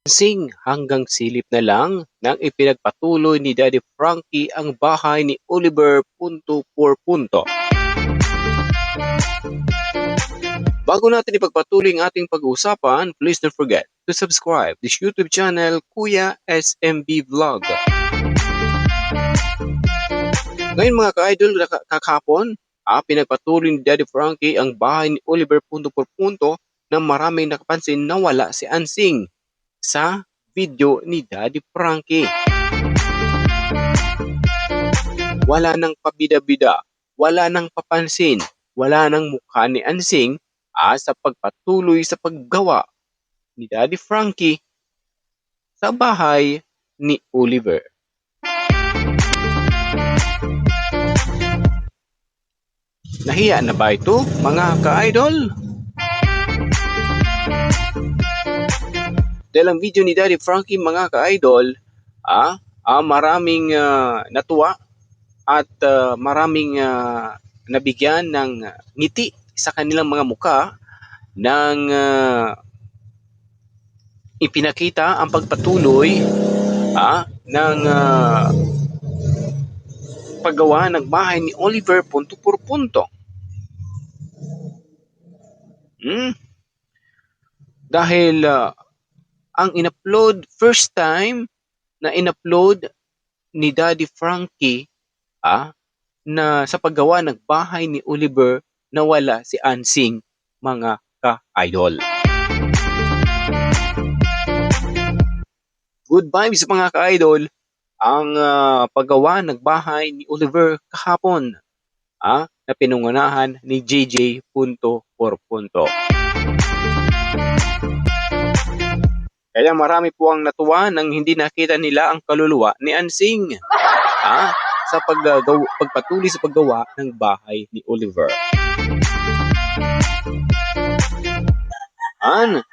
Sing hanggang silip na lang nang ipinagpatuloy ni Daddy Frankie ang bahay ni Oliver punto por punto. Bago natin ipagpatuloy ang ating pag-uusapan, please don't forget to subscribe this YouTube channel, Kuya SMB Vlog. Ngayon mga ka-idol, kakapon, pinagpatuloy ni Daddy Frankie ang bahay ni Oliver punto por punto na maraming nakapansin na wala si Ansing sa video ni Daddy Frankie. Wala nang pabida-bida, wala nang papansin, wala nang mukha ni Ansing sa pagpatuloy sa paggawa ni Daddy Frankie sa bahay ni Oliver. Nahiya na ba ito, mga ka-idol? Dahil ang video ni Daddy Frankie, mga ka-idol, maraming natuwa at maraming nabigyan ng ngiti sa kanilang mga muka nang ipinakita ang pagpatuloy ng paggawa ng bahay ni Oliver punto por punto. Dahil ang in-upload, first time na in-upload ni Daddy Frankie na sa paggawa ng bahay ni Oliver na wala si Ansing, mga ka-idol. Good vibes, mga ka-idol, ang paggawa ng bahay ni Oliver kahapon na pinungunahan ni JJ punto por punto. Kaya marami po ang natuwa nang hindi nakita nila ang kaluluwa ni Ansing sa pagpatuloy sa paggawa ng bahay ni Oliver.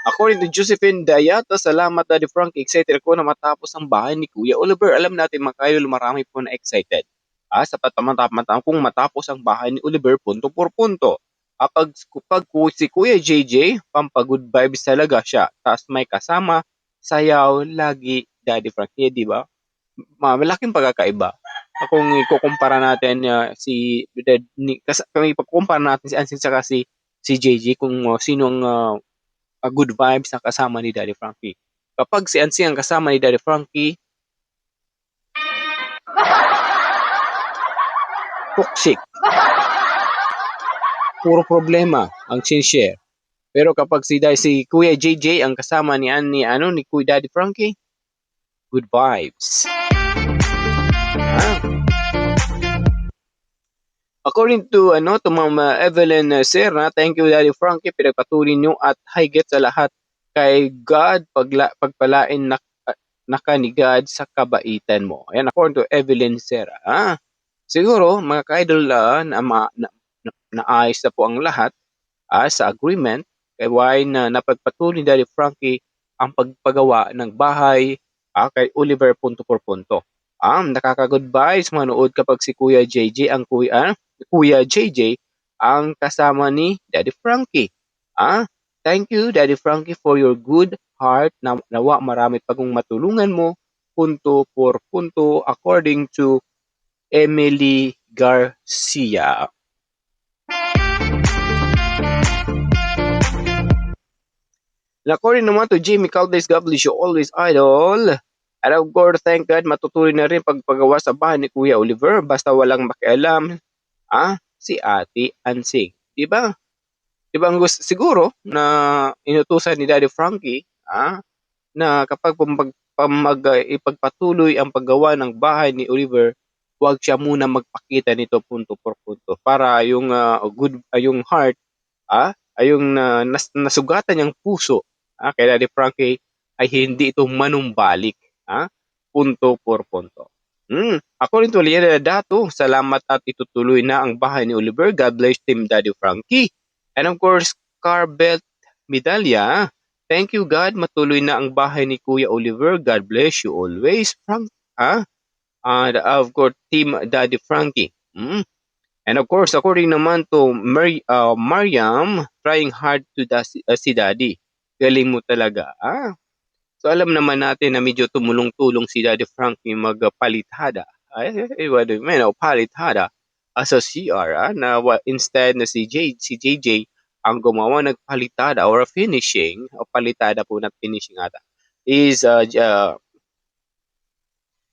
According to Josephine Dayata, salamat Daddy Frankie, excited ako na matapos ang bahay ni Kuya Oliver. Alam natin mga kaidol, marami po na excited sa kung matapos ang bahay ni Oliver punto por punto. Pag si Kuya JJ, pampagood vibes talaga siya. Tapos may kasama, sayaw, lagi Daddy Frankie, di ba? Malaking pagkakaiba. Kung ikukumpara natin ipagkumpara natin si Ansing saka si JJ, kung sino ang good vibes na kasama ni Daddy Frankie. Kapag si Ansing ang kasama ni Daddy Frankie, toxic. Puro problema ang sinshare. Pero kapag si Kuya JJ ang kasama ni Kuya Daddy Frankie, good vibes. According to Ma'am Evelyn Serna, thank you Daddy Frankie, pinagpatuloy niyo at higit sa lahat kay God, pagpalain naka ni God sa kabaitan mo. Ayan, according to Evelyn Serna. Siguro mga ka-idol naayos na po ang lahat sa agreement kay na napagpatuloy ni Daddy Frankie ang pagpagawa ng bahay kay Oliver punto por punto. Nakaka-good vibes manood kapag si Kuya JJ Kuya JJ ang kasama ni Daddy Frankie. Thank you Daddy Frankie for your good heart. Nawa marami pagong matulungan mo punto por punto, according to Emily Garcia. According naman to Jamie Caldes, God bless you always, idol. And of course, thank God, matutuloy na rin pagpagawa sa bahay ni Kuya Oliver basta walang makialam si Ate Ansing. Diba? Diba siguro na inutusan ni Daddy Frankie na kapag ipagpatuloy ang paggawa ng bahay ni Oliver, huwag siya muna magpakita nito punto por punto para yung yung heart yung nasugatan niyang puso kay Daddy Frankie ay hindi ito manumbalik punto por punto. According to Liana Dato, salamat at itutuloy na ang bahay ni Oliver. God bless Team Daddy Frankie. And of course, Carbelt Medalya, thank you God, matuloy na ang bahay ni Kuya Oliver. God bless you always, Frank. And of course, Team Daddy Frankie. And of course, according naman to Mariam, trying hard to si Daddy. Galing mo talaga. So alam naman natin na medyo tumulong-tulong si Daddy Frankie magpalitada. What do you mean? Palitada sa CR instead na si JJ ang gumawa nagpalitada or finishing o palitada po na finishing ata is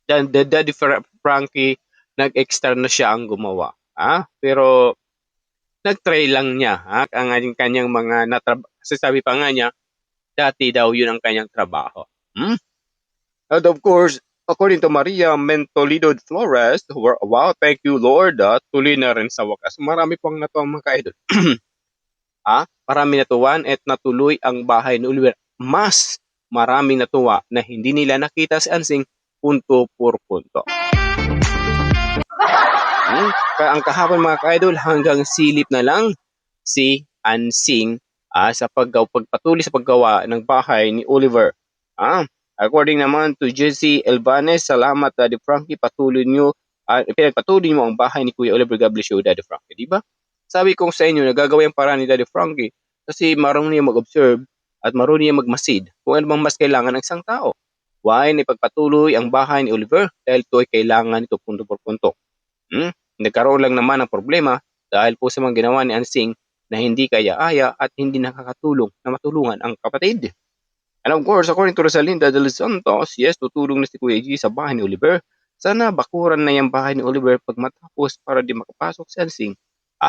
Daddy Frankie nag-extra na siya ang gumawa. Pero nag-try lang niya ang kanyang mga kasi sabi pa nga niya dati daw yun ang kanyang trabaho. And of course, according to Maria Mentolido Flores, wow, thank you Lord, tuloy na rin sa wakas. Marami pang natuwang mga kaidol. Marami natuwan at natuloy ang bahay ni Oliver. Mas marami natuwa na hindi nila nakita si Ansing punto por punto. Kaya ang kahapon mga kaidol hanggang silip na lang si Ansing sa pagpatuloy sa paggawa ng bahay ni Oliver. According naman to Jesse Elbanes, salamat Daddy Frankie, pinagpatuloy mo ang bahay ni Kuya Oliver. God bless you, Daddy Frankie, di ba? Sabi ko sa inyo, nagagawa yung paraan ni Daddy Frankie kasi marunong niya mag-observe at marunong niya magmasid kung ano bang mas kailangan ng isang tao. Why ipagpatuloy ang bahay ni Oliver? Dahil ito ay kailangan ito punto por punto. Nagkaroon lang naman ng problema dahil po sa mga ginawa ni Ansing na hindi kaya-aya at hindi nakakatulong na matulungan ang kapatid. And of course, according to Rosalinda de los Santos, yes, tutulong na si Kuya G sa bahay ni Oliver. Sana bakuran na yung bahay ni Oliver pag matapos para di makapasok si Ansing.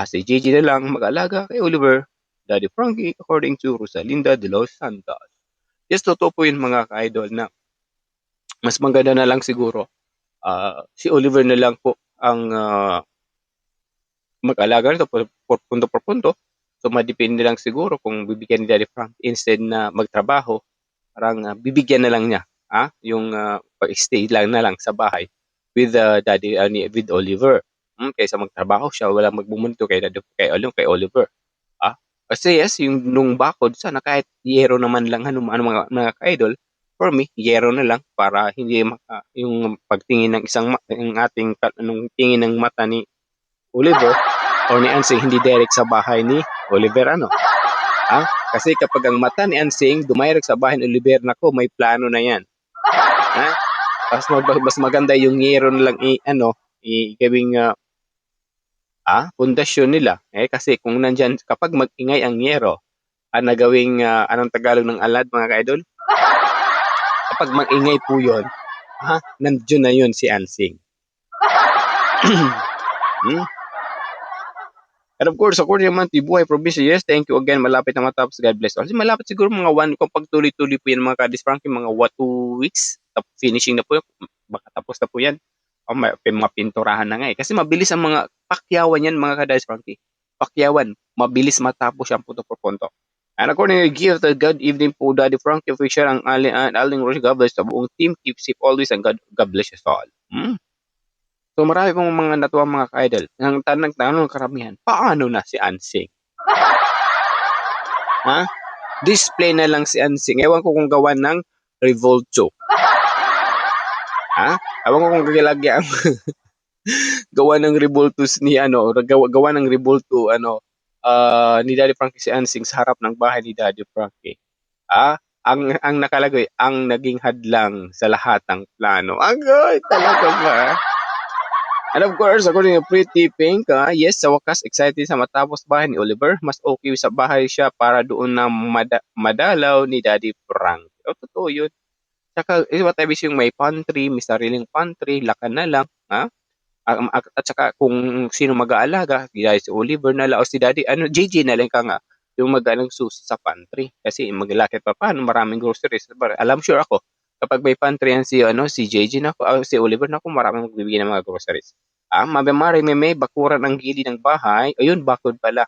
Si JJ na lang mag-alaga kay Oliver, Daddy Frankie, according to Rosalinda de los Santos. Yes, totoo po yun mga ka-idol na mas maganda na lang siguro si Oliver na lang po ang mag-alaga nito por punto por punto. So madepende lang siguro kung bibigyan ni Daddy Frank instead na magtrabaho, parang bibigyan na lang niya yung pag-stay lang na lang sa bahay with with Oliver. Kaysa magtrabaho siya, walang magbumunto kay Oliver. Kasi yes, yung nung bakod sana kahit yero naman lang mga ka-idol, for me, yero na lang para hindi yung pagtingin ng nung tingin ng mata ni Oliver or ni Ansing hindi direct sa bahay ni Oliver kasi kapag ang mata ni Ansing dumirect sa bahay ni Oliver, nako may plano na yan. Mas maganda yung yero na lang gawing pundasyon nila. Kasi kung nandyan, kapag mag-ingay ang yero, na gawing anong Tagalog ng alad mga ka-idol? Kapag mag-ingay po yun, nandiyon na yun si Ansing. And of course, according naman to Buhay Probinsya, yes, thank you again. Malapit na matapos. God bless. Kasi malapit siguro mga kung pagtuloy-tuloy po yan mga ka-Dis Frankie, mga 2 weeks, finishing na po yun. Baka tapos na po yan. May mga pinturahan na nga Kasi mabilis ang mga pakyawan yan mga ka-Dis Frankie. Pakyawan, mabilis matapos yan punto por punto. And according to Gift, good evening po Daddy Frankie, official ang Aling Roche, God bless sa buong team. Keep safe always and God bless us all. So marami pong mga natuwang mga ka-idol. Ang tanong ng karamihan, paano na si Ansing? Display na lang si Ansing. Ewan ko kung gawa ng Revolto. Ewan ko kung gagalagyan gawa ng Revoltos ni gawa ng Revolto ni Daddy Frankie si Ansing sa harap ng bahay ni Daddy Frankie. Ang nakalagay, ang naging hadlang sa lahat ng plano. Agoy, talaga ba? And of course, according to Pretty Pink, yes, sa wakas, excited sa matapos bahay ni Oliver. Mas okay sa bahay siya para doon na madalaw ni Daddy Frank. Totoo yun. Saka, what I wish yung may pantry, may sariling pantry, lakan na lang. At saka kung sino mag-aalaga, si Oliver na lang o si Daddy, JJ na lang yung mag-alang susi sa pantry. Kasi maglakit pa paano, maraming groceries. Alam sure ako, kapag may pantry yan si JJ si Oliver maraming magbibigay ng mga groceries. Mabimari may bakuran ang gilid ng bahay. Ayun, bakod pala.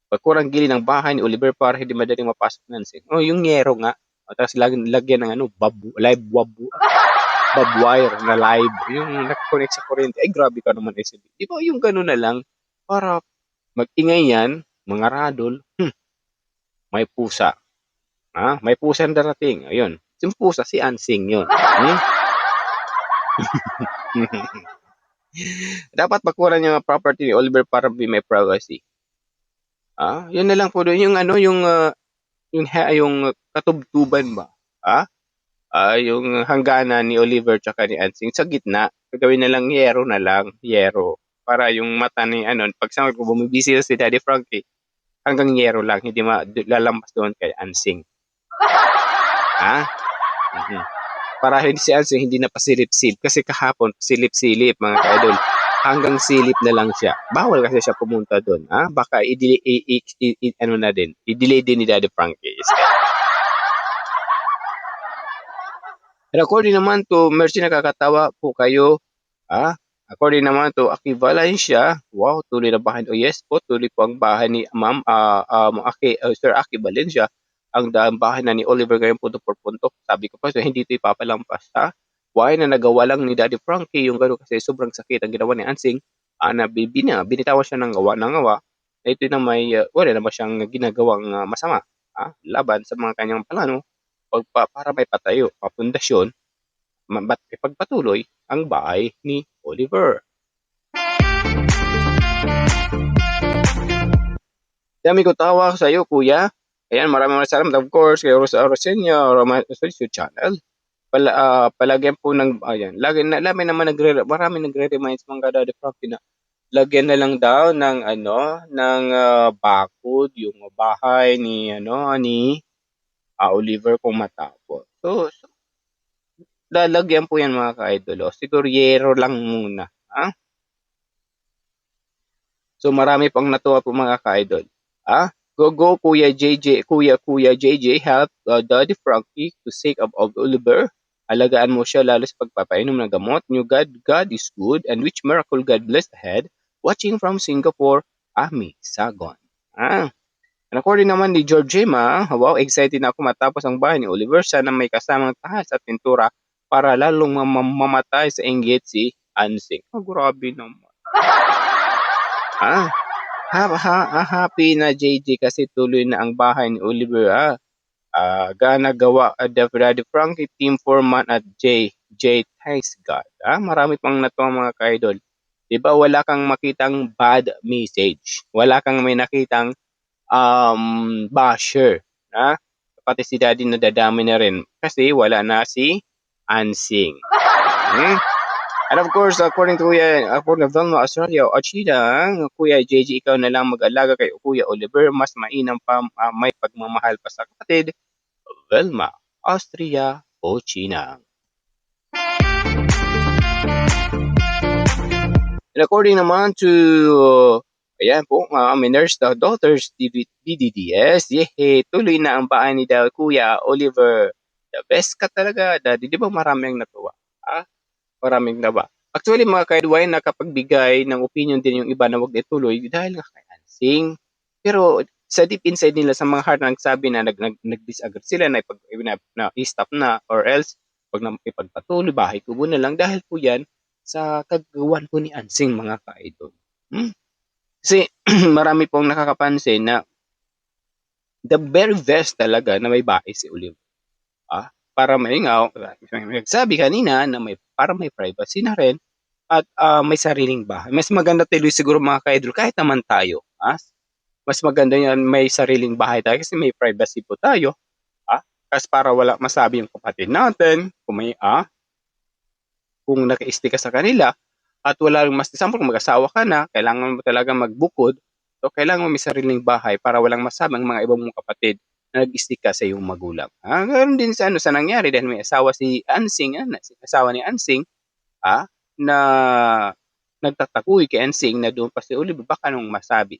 Bakuran ang gilid ng bahay ni Oliver para hindi madaling mapasok ng Ansing. Yung yero nga. Tapos lagyan ng live wire na live. Yung nakakonect sa kuryente. Ay, grabe ka naman SB. Di ba yung gano'n na lang para mag-ingay yan, mga radol, may pusa. May pusa ang darating. Ayun. Yung pusa, si Ansing yun. Dapat bakuran yung property ni Oliver para may privacy. Yun na lang po doon. Yung yung katubtuban ba? yung hangganan ni Oliver tsaka ni Ansing sa gitna. Gagawin na lang yero na lang, yero. Para yung mata ni ano, pag sa bumibisita si Daddy Frankie, hanggang yero lang, hindi lalampas doon kay Ansing. Ha? Mhm. Para hindi si Ansing hindi na pasilip-silip kasi kahapon silip-silip mga ka-idol. Hanggang silip na lang siya. Bawal kasi siya pumunta doon. Ha? Baka ano na din, i-delay din ni Daddy Frankie. And according naman to Mercy, nakakatawa po kayo. According naman to Aki Valencia, wow, tuloy na bahay. Oh yes po, tuloy po ang bahay ni Ma'am Sir Aki Valencia. Ang bahay na ni Oliver ngayon punto por punto. Sabi ko pa, so, hindi ito ipapalampas. Why na nagawa lang ni Daddy Frankie yung gano'n kasi sobrang sakit ang ginawa ni Ansing. Binitawan siya ng gawa. Ito na wala naman siyang ginagawang masama. Laban sa mga kanyang plano para may patayo, papundasyon, ipagpatuloy ang bahay ni Oliver. Dami ko tawa sa iyo, kuya. Ayan, maraming salamat. Of course, kay Rosa Rosenia, YouTube channel. Palagyan po ng, ayan, marami nagre-remind sa mga Daddy Frankie na lagyan na lang daw ng bakod yung bahay ni Oliver kung matapos. So, lalagyan po yan mga ka-idol. Siguro yero lang muna. So marami pang natuwa po mga ka-idol. Go Kuya JJ, Kuya JJ, help Daddy Frankie to sake of Oliver. Alagaan mo siya lalo sa pagpapainom ng gamot. New God is good, and which miracle God blessed ahead. Watching from Singapore, Ami Sagon. And according naman ni George Gemma, wow, excited na ako matapos ang bahay ni Oliver. Sana may kasamang tahas at pintura para lalong mamatay sa inggit si Ansing. Grabe naman. Happy na JJ kasi tuloy na ang bahay ni Oliver. Gana gawa Daddy Frankie, Team Foreman at J. Thanks God. Marami pang natuwa mga ka-idol. Diba wala kang makitang bad message. Wala kang may nakitang basher. Pati si Daddy nadadami na rin kasi wala na si Ansing. And of course, according to Velma Australia, Ochida, Kuya JJ, ikaw na lang mag-alaga kay Kuya Oliver. Mas mainam pa, may pagmamahal pa sa kapatid. Velma Austria, Ochina. And according naman to, ayan po, Miners, the Daughters, DDDS, tuloy na ang bahay ni Kuya Oliver. The best ka talaga, Daddy. Di ba maraming natuwa? Maraming na ba? Actually, mga ka-idway, nakapagbigay ng opinion din yung iba na wag ituloy dahil nga kay Ansing. Pero sa deep inside nila, sa mga heart na nagsabi na nag-disagree sila na i-stop na or else pag ipagpatuloy, bahay kubo na lang dahil po yan sa kagawan po ni Ansing, mga ka-idol. Kasi marami pong nakakapansin na the very best talaga na may bahay si Oliver. Para maingaw, nagsabi kanina na para may privacy na rin at may sariling bahay. Mas maganda tuloy siguro mga ka-idol kahit naman tayo. Mas maganda yan may sariling bahay tayo kasi may privacy po tayo. Kasi para wala masabi yung kapatid natin kung naka-stay ka sa kanila at wala rin mas example kung mag-asawa ka na, kailangan mo talaga magbukod. So kailangan mo may sariling bahay para walang masabi ang mga ibang mong kapatid nag-stick ka sa iyong magulang. Ganoon din sa nangyari dahil may asawa si Ansing, asawa ni Ansing, na nagtatakuy kay Ansing na doon pa si Oliver, baka nung masabi.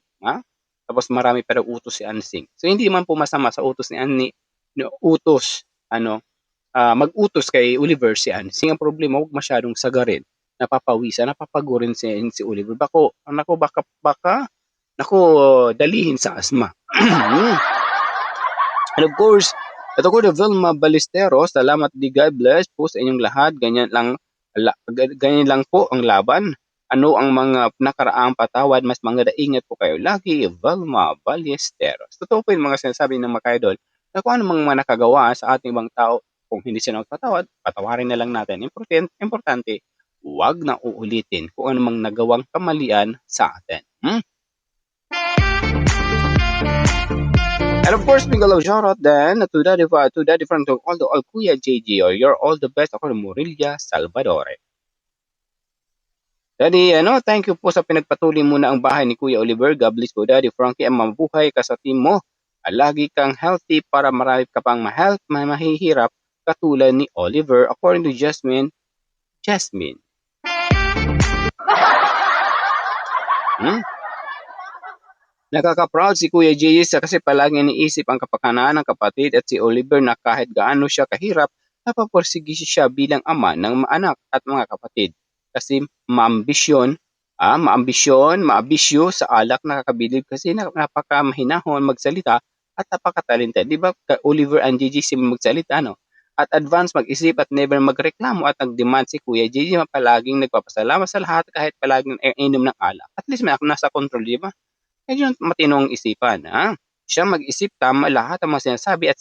Tapos marami pa daw utos si Ansing. So hindi man po masama sa utos ni mag-utos kay Oliver si Ansing. Ang problema, huwag masyadong sagarin, napapawisan, napapagurin si Oliver. Baka dalihin sa asma. And of course, ito ko na Vilma Balesteros, salamat di God bless po sa inyong lahat. Ganyan lang po ang laban. Ano ang mga nakaraang patawad, mas maganda ingat po kayo lagi, Vilma Balesteros. Totoo po yung mga sinasabi ng mga ka-idol na kung ano mga nakagawa sa ating ibang tao, kung hindi sila magpatawad, patawarin na lang natin. Importante, huwag na uulitin kung ano mang nagawang kamalian sa atin. And of course, big love shoutout then to Daddy Frank, to all Kuya JG, or you're all the best ako ng Morilla, Salvador. Daddy, thank you po sa pinagpatuloy mo na ang bahay ni Kuya Oliver. God bless po, Daddy Frankie, ang mabuhay ka sa team mo. Lagi kang healthy para marami ka pang ma-health, mahihirap katulad ni Oliver, according to Jasmine. Nakaka-proud si Kuya JJ kasi palagi iniisip ang kapakanan ng kapatid at si Oliver na kahit gaano siya kahirap, napapursige siya bilang ama ng anak at mga kapatid. Kasi maambisyo sa alak, nakakabilib kasi napakamahinahon magsalita at napakatalente. Di ba Oliver and JJ magsalita, no? At advance mag-isip at never magreklamo at nag-demand si Kuya JJ palaging nagpapasalamat sa lahat kahit palaging inom ng alak. At least nasa control, di ba? Medyo matinong isipan. Siya mag-isip tama lahat ang mga sinasabi at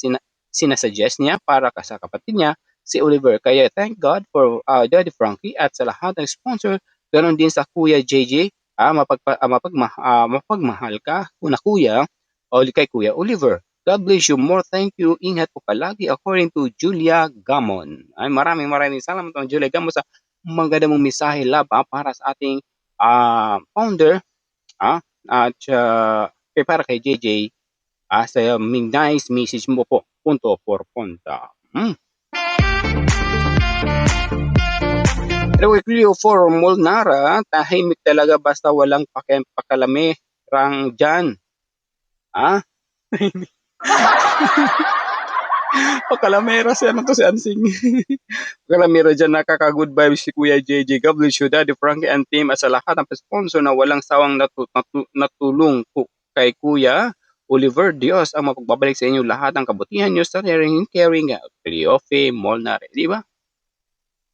sinasuggest niya para sa kapatid niya, si Oliver. Kaya thank God for Daddy Frankie at sa lahat ng sponsor. Ganon din sa Kuya JJ. Mapagmahal ka na Kuya o kay Kuya Oliver. God bless you more. Thank you. Ingat po palagi, according to Julia Gamon. Ay, maraming salamat po, Julia Gamon, sa maganda mong misahe love para sa ating founder. At para kay JJ, sa nice message mo po, punto por punta. Anyway, Cleo for Molnara, tahimik talaga basta walang pakalami rang dyan. Pakalamera siya to si Ansing. Pakalamera dyan, nakaka-good vibes si Kuya JJ. God bless you, Daddy Frankie and team, at sa lahat ng sponsor na walang sawang natulong kay Kuya Oliver. Dios ang mapagbabalik sa inyo lahat ng kabutihan nyo sa caring Cleofe Molnare. Di ba?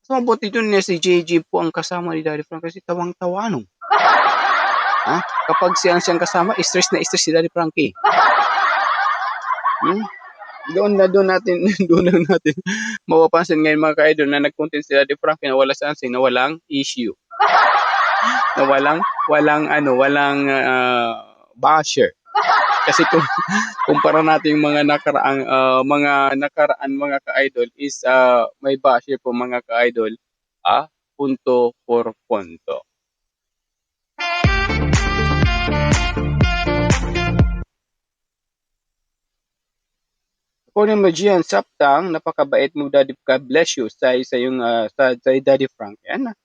So, mabuti dun niya si JJ po ang kasama ni Daddy Frankie kasi tawang-tawa no. Kapag siyang kasama, stress na stress si Daddy Frankie. Doon lang natin mapapansin ngayon mga ka-idol na nag-content si Daddy Frankie na wala sansing, na walang issue. Na walang basher. Kasi kung kumpara natin yung mga nakaraan mga ka-idol is may basher po mga ka-idol, punto por punto. According mo Gian Saptang, napakabait mo, Daddy, God bless you sa yung sa Daddy Frank. Yan.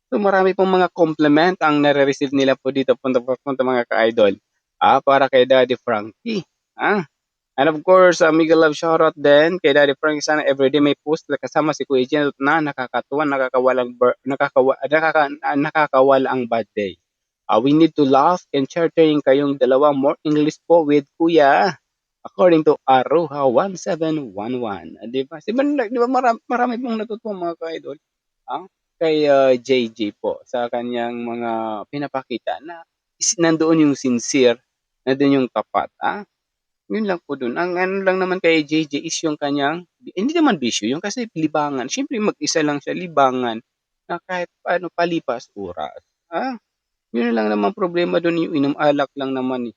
So marami pong mga compliment ang nare-receive nila po dito punta mga ka-idol. Para kay Daddy Frankie. And of course, Miguel Love shoutout din kay Daddy Frankie. Sana everyday may post kasama si Kuya Gian na nakakatuwa, nakakawala ang bad day. We need to laugh and sharing kayong dalawa, more English po with Kuya. According to Aroha 1711. Di ba? Di ba marami pong natutuwa mga ka-idol kay JJ po sa kanyang mga pinapakita na nandoon yung sincere, nandoon yung tapat. Yun lang po dun. Ang ano lang naman kay JJ is yung kanyang, hindi naman bisyo, yung kasi libangan. Siyempre mag-isa lang siya, libangan, na kahit paano palipas oras. Yun lang naman problema dun, yung inom alak lang naman.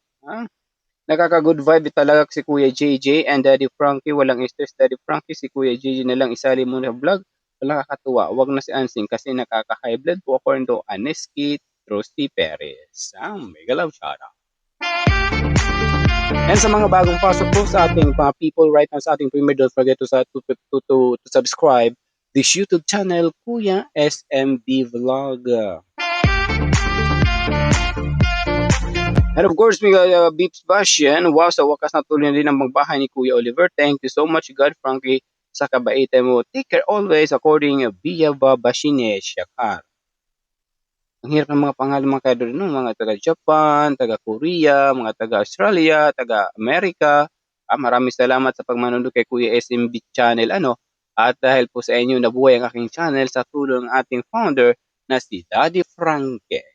Nakaka-good vibe talaga si Kuya JJ and Daddy Frankie. Walang stress, Daddy Frankie. Si Kuya JJ na lang isali mo na vlog. Nakakatuwa. Wag na si Ansing kasi nakaka-high blood po, according to Aneski Trusty Perez. Mega love shoutout. And sa mga bagong pasok po sa ating mga people right now sa ating premiere, don't forget to subscribe this YouTube channel, Kuya SMB Vlog. And of course, Beeps Bashian, wow, sa wakas natuloy na din ang magbahay ni Kuya Oliver. Thank you so much, God Frankie, sa kabaitan mo. Take care always, according Biyaba Bashine Shakar. Ang hirap ng mga pangalan mga kaidol, mga taga-Japan, taga-Korea, mga taga-Australia, taga-America. Maraming salamat sa pagmanonood kay Kuya SMB channel. At dahil po sa inyo, nabuhay ang aking channel sa tulong ng ating founder na si Daddy Frankie.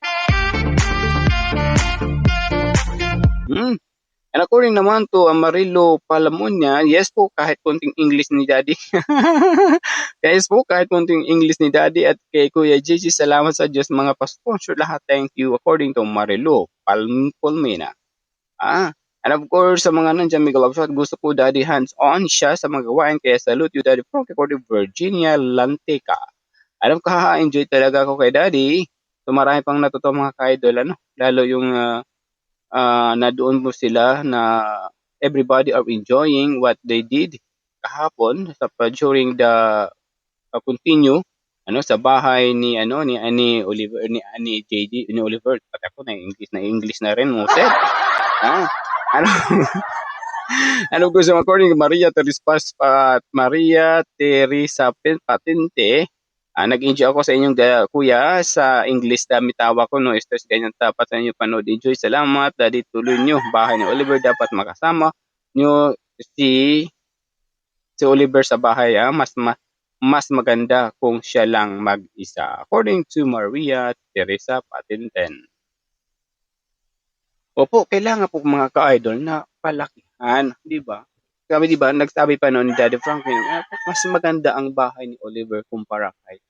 And according naman to Amarillo Palamonia, yes po, kahit konting English ni Daddy. Yes po, kahit konting English ni Daddy at kay Kuya JJ, salamat sa Diyos mga pa-sponsor lahat. Thank you, according to Amarillo Palmina. And And of course, sa mga nandiyan, Miguel Absat, gusto ko Daddy hands-on siya sa mga gawain. Kaya salute you, Daddy Frankie, according Virginia Lanteca. Alam ko, enjoy talaga ako kay Daddy. So marami pang natuto mga ka-idol, ano? Lalo yung na doon mo sila na everybody are enjoying what they did kahapon during the continue sa bahay ni Oliver ni JD ni Oliver, pati ako na English na rin mo set. Ano ano gusto mo according to Maria Teresa Patente. Nag-enjoy ako sa inyong kuya sa English dami tawa ko no stress ganyan dapat sa inyo panood enjoy salamat daddy tuloy nyo bahay ni Oliver dapat makasama nyo si Oliver sa bahay mas maganda kung siya lang mag-isa according to Maria Teresa Patenten. Opo, kailangan po mga ka-idol na palakihan, di ba? Sabi di ba, nagsabi pa noon ni Daddy Franklin, mas maganda ang bahay ni Oliver kumpara kay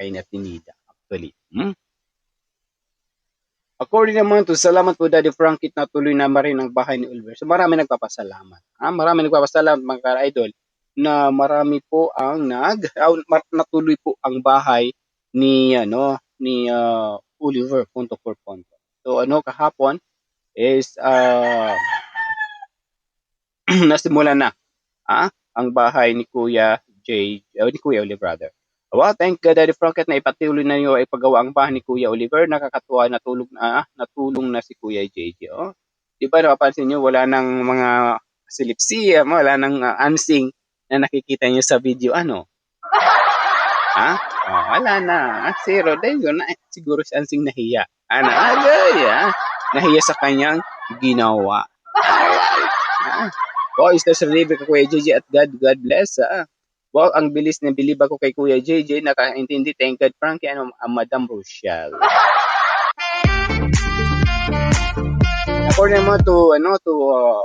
Natinida actually. According naman to, salamat po Daddy Frankie na tuloy na rin ang bahay ni Oliver. So marami nagpapasalamat. Marami nagpapasalamat mga ka-idol na marami po ang natuloy po ang bahay ni Oliver punto por punto. So kahapon is nasimulan na ang bahay ni Kuya ni Kuya Oliver brother. Well, thank God Daddy Franket na ipatuloy na niyo ay paggawa ang bahay ni Kuya Oliver. Nakakatuwa natulong na si Kuya JJ. Oh. Di ba napapansin niyo wala nang mga silipsiya, wala nang ansing na nakikita niyo sa video wala na. Zero. Dahil yun na siguro si ansing nahiya. Nahiya sa kanyang ginawa. Is there relieving ka Kuya JJ at God bless. Wow, ang bilis na bilib ako kay Kuya JJ, nakaintindi. Thank God, Frankie, Madam Rochelle. According naman to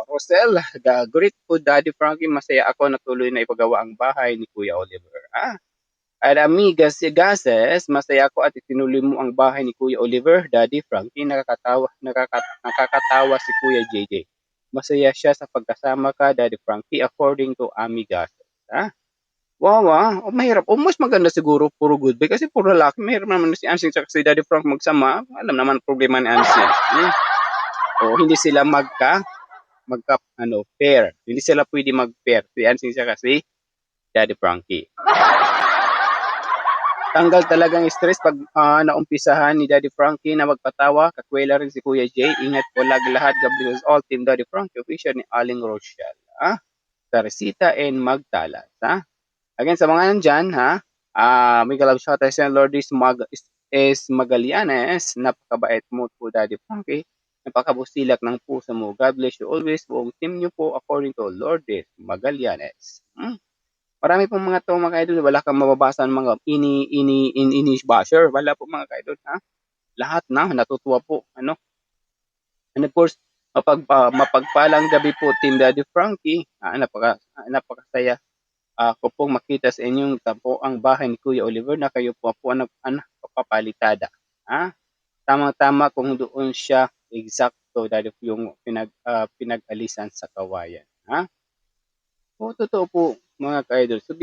Rosel, the great po Daddy Frankie, masaya ako na tuloy na ipagawa ang bahay ni Kuya Oliver. At amigas gases, masaya ako at itinuloy mo ang bahay ni Kuya Oliver, Daddy Frankie, nakakatawa si Kuya JJ. Masaya siya sa pagkasama ka, Daddy Frankie, according to amigas. Wow, mahirap. Mas maganda siguro puro good boy kasi puro lalaki. Mahirap naman si Ansing at si Daddy Frank magsama. Alam naman problema ni Ansing. Hindi sila pair. Hindi sila pwede mag-pair. Si Ansing kasi Daddy Frankie. Tanggal talagang stress pag naumpisahan ni Daddy Frankie na magpatawa. Kakwela rin si Kuya Jay. Ingat po lahat. God bless all team Daddy Frankie. Official ni Aling Rochelle. Teresita and Magtalas. Again, sa mga nandyan, Miguel Abshota, Lord is Magallanes, napakabait mo po, Daddy Frankie, napakabusilak ng puso mo. God bless you always. Buong team nyo po according to Lord is Magallanes. Marami pong mga to, mga kaidol. Wala kang mababasa ng mga basher. Wala po mga kaidol, Lahat na, natutuwa po. And of course, mapagpalang gabi po, Team Daddy Frankie. Napakasaya. Ako pong makita sa inyong tapo ang bahay ni Kuya Oliver na kayo po papalitada. Tamang-tama kung doon siya eksakto dahil yung pinag-alisan sa kawayan. Totoo po mga ka-idol. So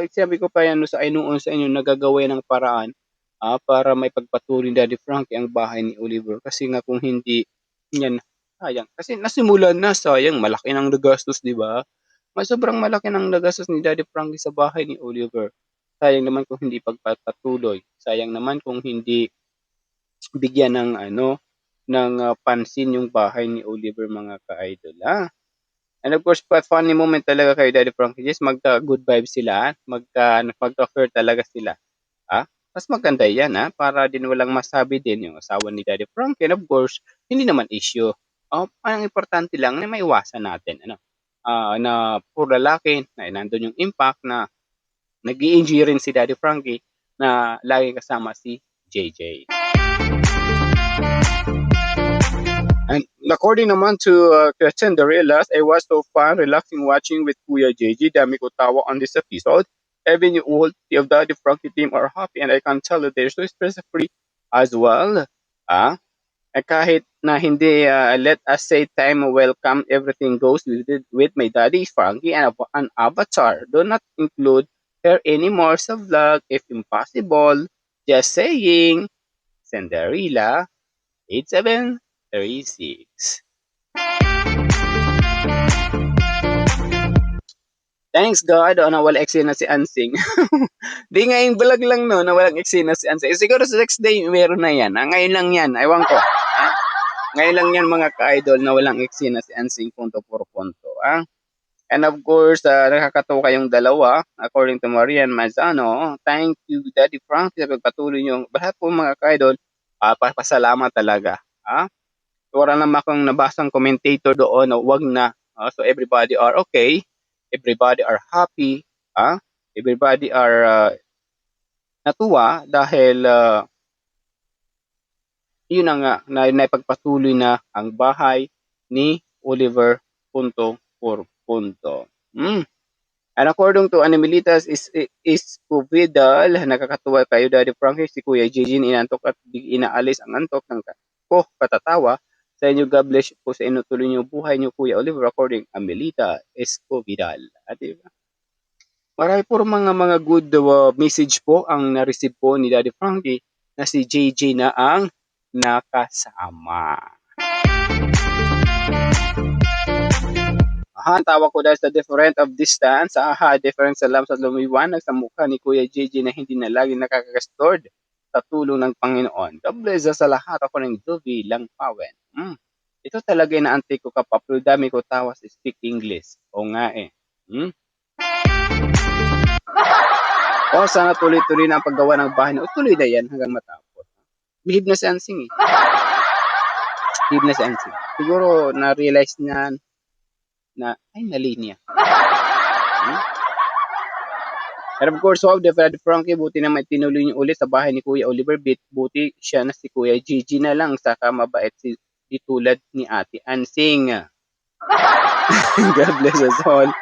sabi ko pa yan sa inyo nagagawa ng paraan para may pagpatuloy ni Daddy Frankie ang bahay ni Oliver. Kasi nga kung hindi yan, sayang. Kasi nasimulan na, sayang. Malaki nang nagastos, di ba? Sobrang malaki ng nagastos ni Daddy Frankie sa bahay ni Oliver. Sayang naman kung hindi pagpatuloy. Sayang naman kung hindi bigyan ng pansin yung bahay ni Oliver mga ka-idol. And of course, funny moment talaga kay Daddy Frankie. Just good vibes sila. Magka-offer talaga sila. Mas maganda yan para din walang masabi din yung asawa ni Daddy Frankie. And of course, hindi naman issue. Ang importante lang na maiwasan natin. Na puro lalaki, na nandun yung impact na nag-i-enjoy rin si Daddy Frankie na lagi kasama si JJ. And according naman to Cinderella's, I was so fun relaxing watching with Kuya JJ. Dami ko tawa on this episode. Even yung old of Daddy Frankie team are happy and I can tell that they're so stress-free as well. Kahit na hindi, let us say time will come, everything goes with my daddy Frankie and an avatar. Do not include her anymore sa vlog if impossible. Just saying. Cinderella 8736. Thanks God, na wala eksena si Ansing. Di nga yung vlog lang no, na walang eksena si Ansing. Siguro sa next day, meron na yan. Ngayon lang yan, ewan ko. Ngayon lang yan mga ka-idol na walang eksena si Ansing punto por punto. And of course, nakakatuwa kayong dalawa. According to Marian Manzano, thank you Daddy Frank sa pagpatuloy nyo. Lahat po mga ka-idol, pasalamat talaga. Wala naman akong nabasang commentator doon na wag na. So everybody are okay. Everybody are happy. Everybody are natuwa dahil yun na nga, na naipagpatuloy na ang bahay ni Oliver punto por punto. And according to Animalitas is Vidal, nakakatuwa kayo Daddy Frankie, si Kuya Jijin inantok at inaalis ang antok ng katatawa sa inyo. God bless po sa inyo, tuloy niyo buhay niyo Kuya Oliver, according Amelita Escovidal. Diba? Marami po mga good message po ang na-receive po ni Daddy Frankie na si JJ na ang nakasama. Tawa ko dahil sa different of distance. Different sa lam sa lumiwanag sa mukha ni Kuya JJ na hindi na lagi nakakastord sa tulong ng Panginoon. God bless sa lahat. Ako ng Jovi lang pawen. Ito talaga na antik ko kapaplo. Dami ko tawa sa speak English. O nga eh. Sana tuloy-tuloy na ang paggawa ng bahay. Tuloy na yan hanggang matapos. Bihib na si Ansing eh. Bihib na si Ansing. Siguro na-realize niya na ay nalinya. And of course, wow, Daddy Frankie, buti na may tinuloy niyo ulit sa bahay ni Kuya Oliver. Buti siya na si Kuya Gigi na lang, saka mabait si tulad ni Ate Ansing. God bless us all.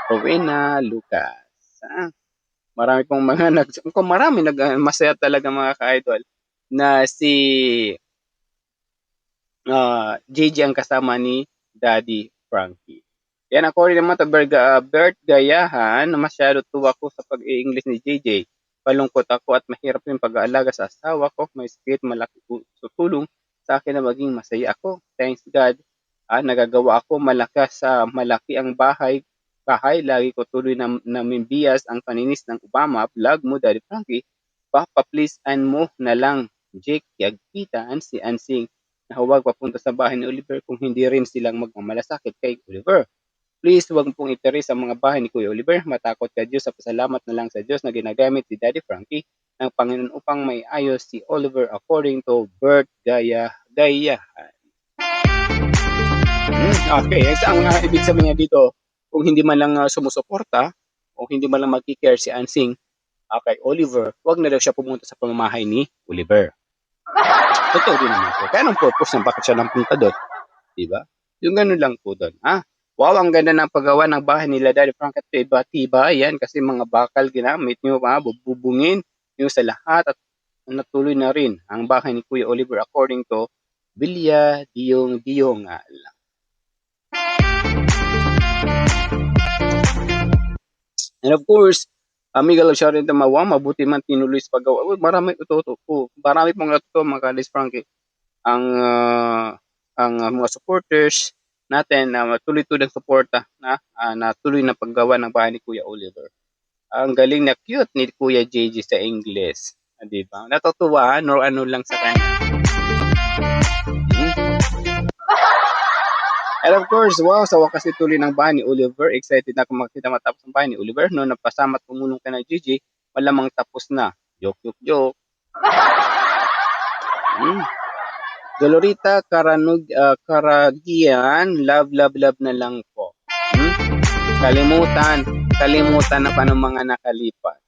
Rowena Lucas. Marami pong mga masaya talaga mga ka-idol na si Gigi ang kasama ni Daddy Frankie. Yan, according naman to Bert Gayahan, masyado tuwa ko sa pag-i-English ni JJ. Palungkot ako at mahirap yung pag-aalaga sa asawa ko. May spirit malaki tutulong sa akin na maging masaya ako. Thanks God. Nagagawa ako malaki ang bahay. Lagi ko tuloy na namimbias ang paninis ng Obama. Vlog mo, Daddy Frankie. Papa, please, mo na lang. Jake, Yagpita, and si Ansing na huwag papunta sa bahay ni Oliver kung hindi rin silang magmamalasakit kay Oliver. Please, huwag pong itiri sa mga bahay ni Kuya Oliver. Matakot ka Diyos, sa pasalamat na lang sa Diyos na ginagamit si Daddy Frankie ng Panginoon upang may ayos si Oliver, according to Bert Gayahan. Okay, ang ibig sabihin niya dito, kung hindi man lang sumusuporta o hindi man lang mag-care si Ansing kay Oliver, huwag na daw siya pumunta sa pamamahay ni Oliver. Totoo din naman po. Kaya anong purpose na bakit siya lang punta doon? Diba? Yung ganun lang po doon. Wow, ang ganda ng paggawa ng bahay nila Daddy Frank at tiba-tiba. Yan, kasi mga bakal ginamit nyo, bubungin nyo sa lahat at natuloy na rin ang bahay ni Kuya Oliver, according to Villa Diongal. And of course, Miguel of Sharon Tamawa, mabuti man tinuloy sa paggawa. Marami pong natuto mga Daddy Frankie ang mga supporters natin na tuloy-tuloy ng suporta na tuloy na paggawa ng bahay ni Kuya Oliver. Ang galing na cute ni Kuya JJ sa English. Diba? Natutuwa, ano lang sa kanya. And of course, wow, sa wakas ituloy ng bahay ni Oliver. Excited na kung makita matapos ang bahay ni Oliver. No, napasama at pumulong ka na JJ, malamang tapos na. Joke. Dolorita Karagian, love na lang po. Kalimutan na paano mga nakalipas.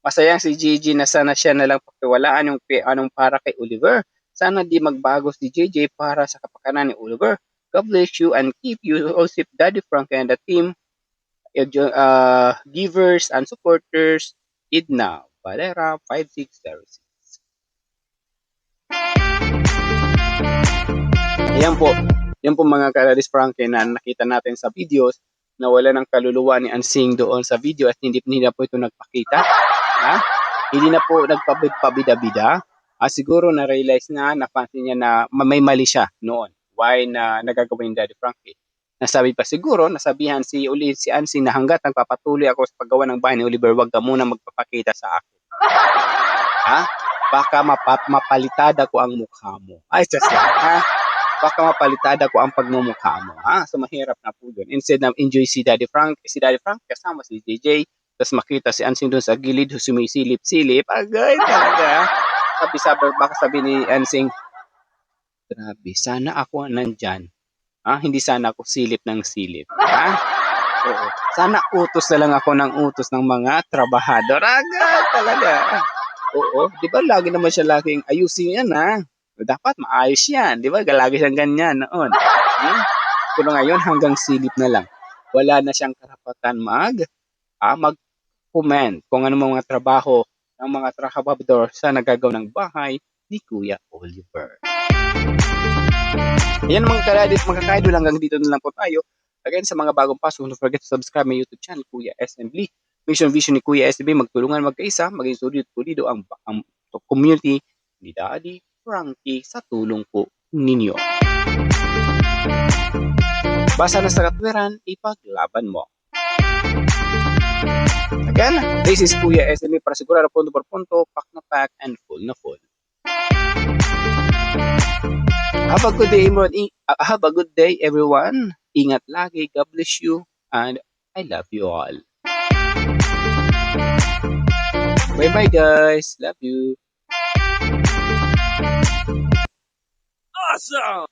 Masayang si Gigi na sana siya na lang pakiwalaan yung anong para kay Oliver. Sana di magbago si JJ para sa kapakanan ni Oliver. God bless you and keep you also Daddy Frank and the team, givers and supporters. Idna Valera 5606. Yan po. Yan po mga Karadis Frankie na nakita natin sa videos na wala ng kaluluwa ni Ansing doon sa video at hindi na po ito nagpakita. Ha? Hindi na po nagpabida-bida. Siguro na-realize na, napansin niya na may mali siya noon. Why na nagagawa yung Daddy Frankie? Nasabi pa siguro, nasabihan si Ansing na hanggat nagpapatuloy ako sa paggawa ng bahay ni Oliver, wag ka muna magpapakita sa akin. Ha? Baka mapalitada ko ang mukha mo. Ay, just lang, ha? Baka mapalitada ko ang pagmumukha mo, ha? So, mahirap na po yun. Instead na enjoy si Daddy Frank kasama si JJ, tapos makita si Ansing doon sa gilid, sumisilip-silip, agay talaga. Sabi, baka sabi ni Ansing, grabe, sana ako nandyan. Hindi sana ako silip ng silip. Ha? Oo. Sana utos na lang ako ng utos ng mga trabahador. Agad talaga. Oo. Di ba lagi naman siya laging ayusin yan, ha? Dapat maayos yan. Di ba? Lagi siyang ganyan noon. Pero ngayon hanggang silip na lang. Wala na siyang karapatan mag-comment kung ano mga trabaho ng mga trabahador sa nagagawa ng bahay ni Kuya Oliver. Ayan mga karadis, mga ka-idol, hanggang dito na lang po tayo. Again, sa mga bagong pasok, don't forget to subscribe my YouTube channel, Kuya SMB. Mission vision ni Kuya SMB, magtulungan magkaisa, maging sulit-pulido ang community ni Daddy Frankie sa tulong po ninyo. Basa na sa katwiran, ipaglaban mo. Again, this is Kuya SMB para sigurado punto por punto, pack na pack, and full na full. Have a good day, everyone. Ingat lagi. God bless you. And I love you all. Bye-bye, guys. Love you. Awesome!